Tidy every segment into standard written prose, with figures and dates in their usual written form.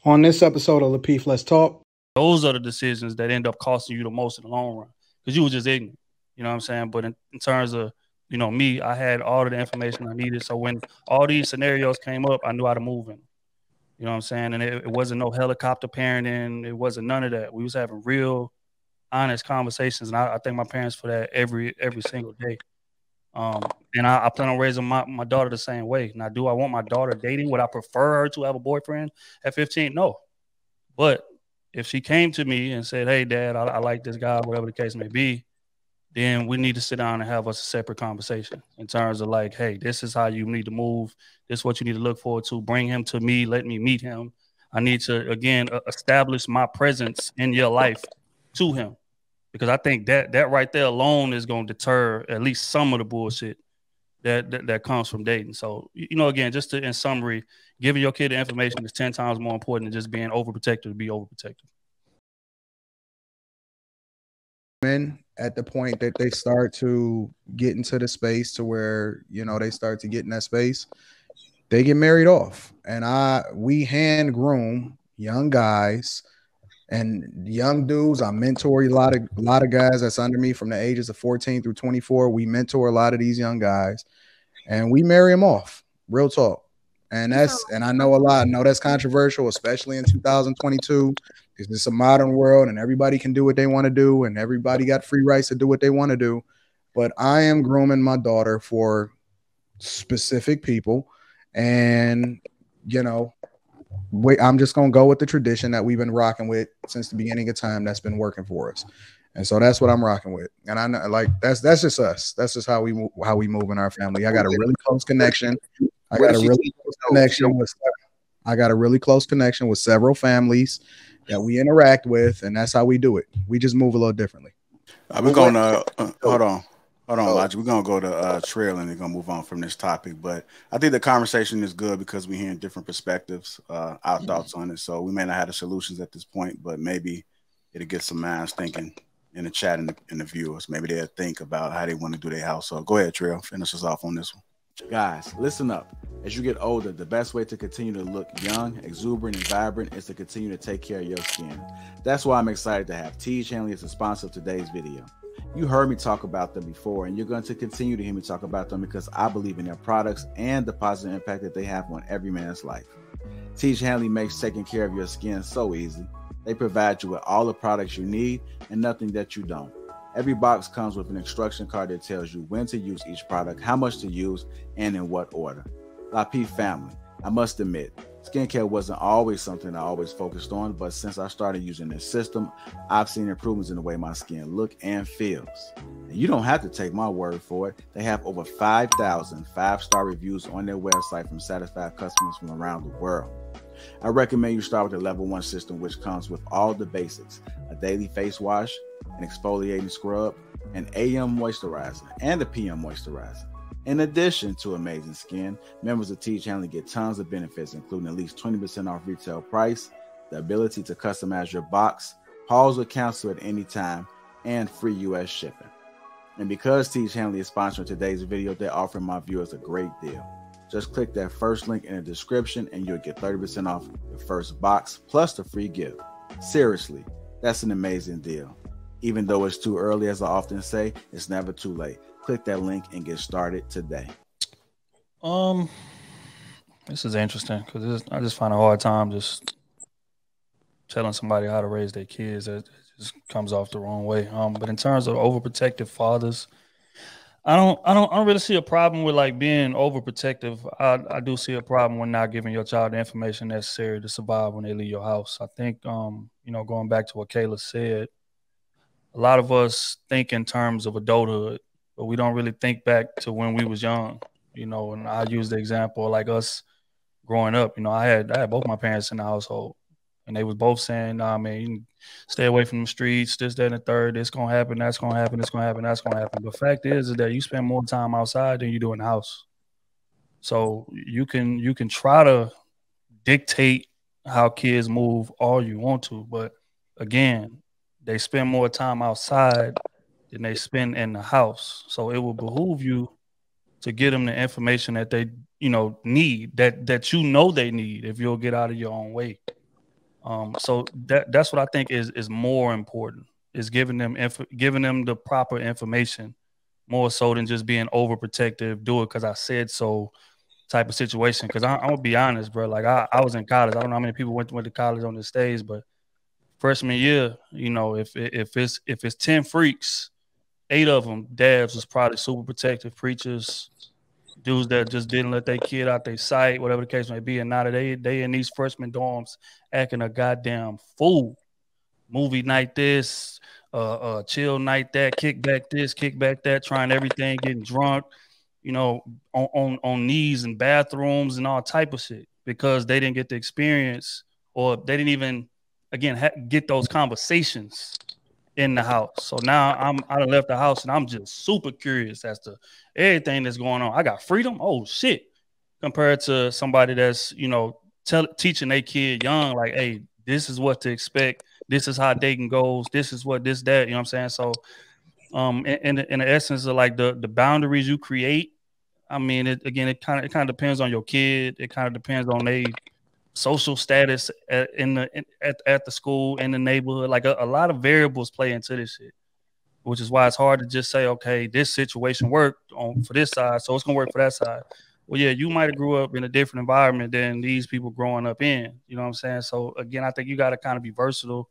On this episode of Lapeef Let's Talk. Those are the decisions that end up costing you the most in the long run because you were just ignorant. You know what I'm saying? But in terms of, me, I had all of the information I needed. So when all these scenarios came up, I knew how to move in. You know what I'm saying? And it wasn't no helicopter parenting. It wasn't none of that. We was having real, honest conversations. And I thank my parents for that every single day. And I plan on raising my daughter the same way. Now, do I want my daughter dating? Would I prefer her to have a boyfriend at 15? No. But if she came to me and said, hey, Dad, I like this guy, whatever the case may be, then we need to sit down and have us a separate conversation in terms of like, hey, this is how you need to move. This is what you need to look forward to. Bring him to me. Let me meet him. I need to, again, establish my presence in your life to him. Because I think that right there alone is going to deter at least some of the bullshit that comes from dating. So, again, just in summary, giving your kid the information is 10 times more important than just being overprotected to be overprotected. Men at the point that they start to get into the space to where, they start to get in that space, they get married off. And we hand groom young guys and young dudes. I mentor a lot of guys that's under me from the ages of 14 through 24. We mentor a lot of these young guys and we marry them off. Real talk. And I know I know that's controversial, especially in 2022. Because it's a modern world and everybody can do what they want to do and everybody got free rights to do what they want to do. But I am grooming my daughter for specific people. And, I'm just going to go with the tradition that we've been rocking with since the beginning of time that's been working for us. And so that's what I'm rocking with. And I know, like, that's just us. That's just how we move in our family. I got a really close connection. I got a really close connection with several families that we interact with, and that's how we do it. We just move a little differently. We're going to hold on, Logic. We're going to go to Trail and we're going to move on from this topic. But I think the conversation is good because we're hearing different perspectives, our thoughts on it. So we may not have the solutions at this point, but maybe it'll get some minds thinking in the chat and the viewers. Maybe they'll think about how they want to do their house. So go ahead, Trail. Finish us off on this one. Guys, listen up. As you get older, the best way to continue to look young, exuberant, and vibrant is to continue to take care of your skin. That's why I'm excited to have Teej Hanley as a sponsor of today's video. You heard me talk about them before, and you're going to continue to hear me talk about them because I believe in their products and the positive impact that they have on every man's life. Teej Hanley makes taking care of your skin so easy. They provide you with all the products you need and nothing that you don't. Every box comes with an instruction card that tells you when to use each product, how much to use, and in what order. Lapeef family, I must admit, skincare wasn't always something I always focused on, but since I started using this system, I've seen improvements in the way my skin looks and feels. And you don't have to take my word for it. They have over 5,000 5-star reviews on their website from satisfied customers from around the world. I recommend you start with the level 1 system, which comes with all the basics: a daily face wash, an exfoliating scrub, an AM moisturizer, and a PM moisturizer. In addition to amazing skin, members of Teej Hanley get tons of benefits, including at least 20% off retail price, the ability to customize your box, pause or cancel at any time, and free US shipping. And because Teej Hanley is sponsoring today's video, they're offering my viewers a great deal. Just click that first link in the description and you'll get 30% off your first box plus the free gift. Seriously, that's an amazing deal. Even though it's too early, as I often say, it's never too late. Click that link and get started today. This is interesting because I just find a hard time just telling somebody how to raise their kids. It just comes off the wrong way. But in terms of overprotective fathers, I don't really see a problem with like being overprotective. I do see a problem with not giving your child the information necessary to survive when they leave your house. I think going back to what Kayla said, a lot of us think in terms of adulthood, but we don't really think back to when we was young, and I use the example like us growing up. I had both my parents in the household and they was both saying, nah, man, you can stay away from the streets, this, that, and the third, this gonna happen, that's gonna happen, this gonna happen, that's gonna happen. The fact is that you spend more time outside than you do in the house. So you can try to dictate how kids move all you want to, but again, they spend more time outside than they spend in the house. So it will behoove you to get them the information that they, need, that they need if you'll get out of your own way. So that's what I think is more important, is giving them the proper information, more so than just being overprotective, do it because I said so type of situation. Because I'm gonna be honest, bro. Like I was in college. I don't know how many people went to college on this stage, but freshman year, you know, if it's 10 freaks, 8 of them dads was probably super protective preachers, dudes that just didn't let their kid out their sight, whatever the case may be. And now that they in these freshman dorms acting a goddamn fool. Movie night this, chill night that, kick back this, kick back that, trying everything, getting drunk, you know, on knees in bathrooms and all type of shit, because they didn't get the experience, or they didn't even, again, get those conversations in the house. So now I done left the house and I'm just super curious as to everything that's going on. I got freedom. Oh shit. Compared to somebody that's, you know, teaching their kid young, like, hey, this is what to expect. This is how dating goes. This is what this, that, you know what I'm saying? So in the essence of like the boundaries you create, I mean, it kind of depends on your kid. It kind of depends on their social status at the school, in the neighborhood. Like a lot of variables play into this shit, which is why it's hard to just say, okay, this situation worked for this side, so it's gonna work for that side. Well, yeah, you might have grew up in a different environment than these people growing up in. You know what I'm saying? So again, I think you got to kind of be versatile,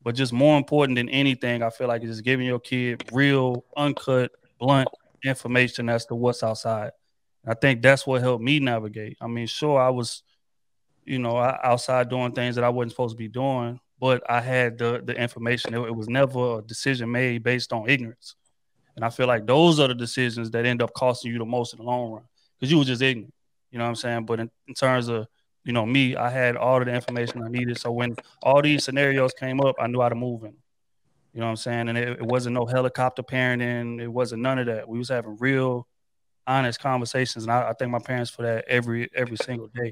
but just more important than anything, I feel like, is just giving your kid real, uncut, blunt information as to what's outside. And I think that's what helped me navigate. I mean, sure, I was, you know, outside doing things that I wasn't supposed to be doing, but I had the information. It was never a decision made based on ignorance. And I feel like those are the decisions that end up costing you the most in the long run, because you were just ignorant. You know what I'm saying? But in terms of, you know, me, I had all of the information I needed. So when all these scenarios came up, I knew how to move in. You know what I'm saying? And it wasn't no helicopter parenting. It wasn't none of that. We was having real, honest conversations. And I thank my parents for that every single day.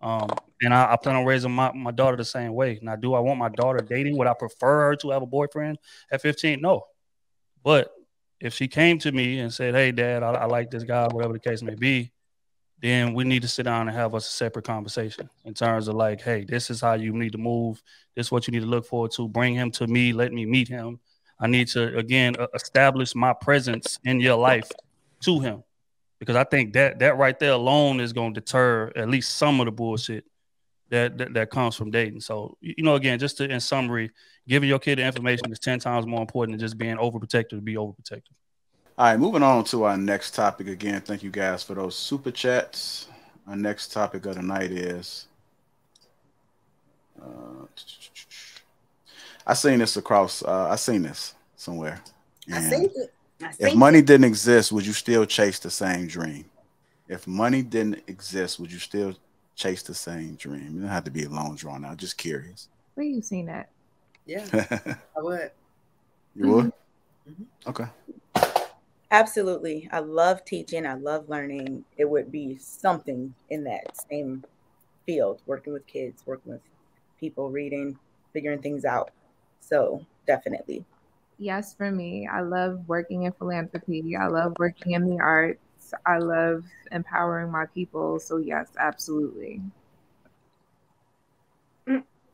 And I plan on raising my daughter the same way. Now, do I want my daughter dating? Would I prefer her to have a boyfriend at 15? No. But if she came to me and said, hey, Dad, I like this guy, whatever the case may be, then we need to sit down and have us a separate conversation in terms of like, hey, this is how you need to move. This is what you need to look forward to. Bring him to me. Let me meet him. I need to, again, establish my presence in your life to him. Because I think that right there alone is going to deter at least some of the bullshit that comes from dating. So, you know, again, just in summary, giving your kid the information is 10 times more important than just being overprotective to be overprotective. All right, moving on to our next topic. Again, thank you guys for those super chats. Our next topic of the night is I seen this somewhere. I seen it. If money didn't exist, would you still chase the same dream? If money didn't exist, would you still chase the same dream? It doesn't have to be a long drawn out. Just curious. Where you seen that? Yeah, I would. You would? Mm-hmm. Okay. Absolutely. I love teaching. I love learning. It would be something in that same field, working with kids, working with people, reading, figuring things out. So definitely. Yes, for me. I love working in philanthropy. I love working in the arts. I love empowering my people. So yes, absolutely.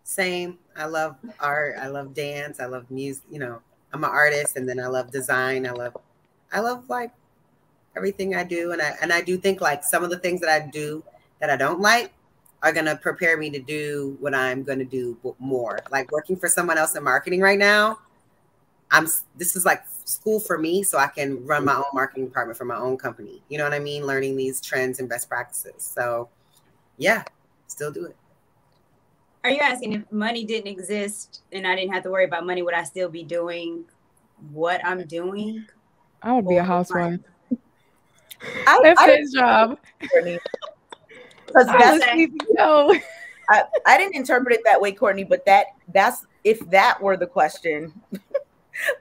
Same. I love art. I love dance. I love music. You know, I'm an artist, and then I love design. I love like everything I do. And I do think like some of the things that I do that I don't like are going to prepare me to do what I'm going to do more. Like working for someone else in marketing right now. This is like school for me, so I can run my own marketing department for my own company. You know what I mean? Learning these trends and best practices. So yeah, still do it. Are you asking if money didn't exist and I didn't have to worry about money, would I still be doing what I'm doing? I would be a housewife. That's his job. Because I didn't interpret it that way, Courtney, but that's if that were the question.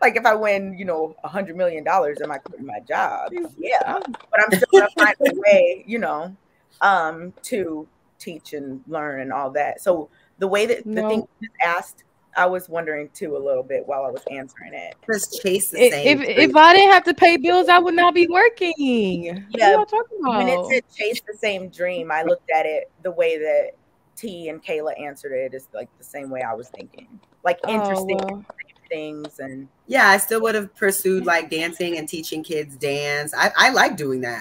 Like if I win, you know, $100 million, am I quitting my job? Yeah, but I'm still gonna find a way, you know, to teach and learn and all that. So the way that the thing was asked, I was wondering too a little bit while I was answering it. Just chase the same. If I didn't have to pay bills, I would not be working. Yeah, what are you talking about? When it said chase the same dream, I looked at it the way that T and Kayla answered it. It's like the same way I was thinking, like interesting things. And yeah, I still would have pursued like dancing and teaching kids dance. I like doing that.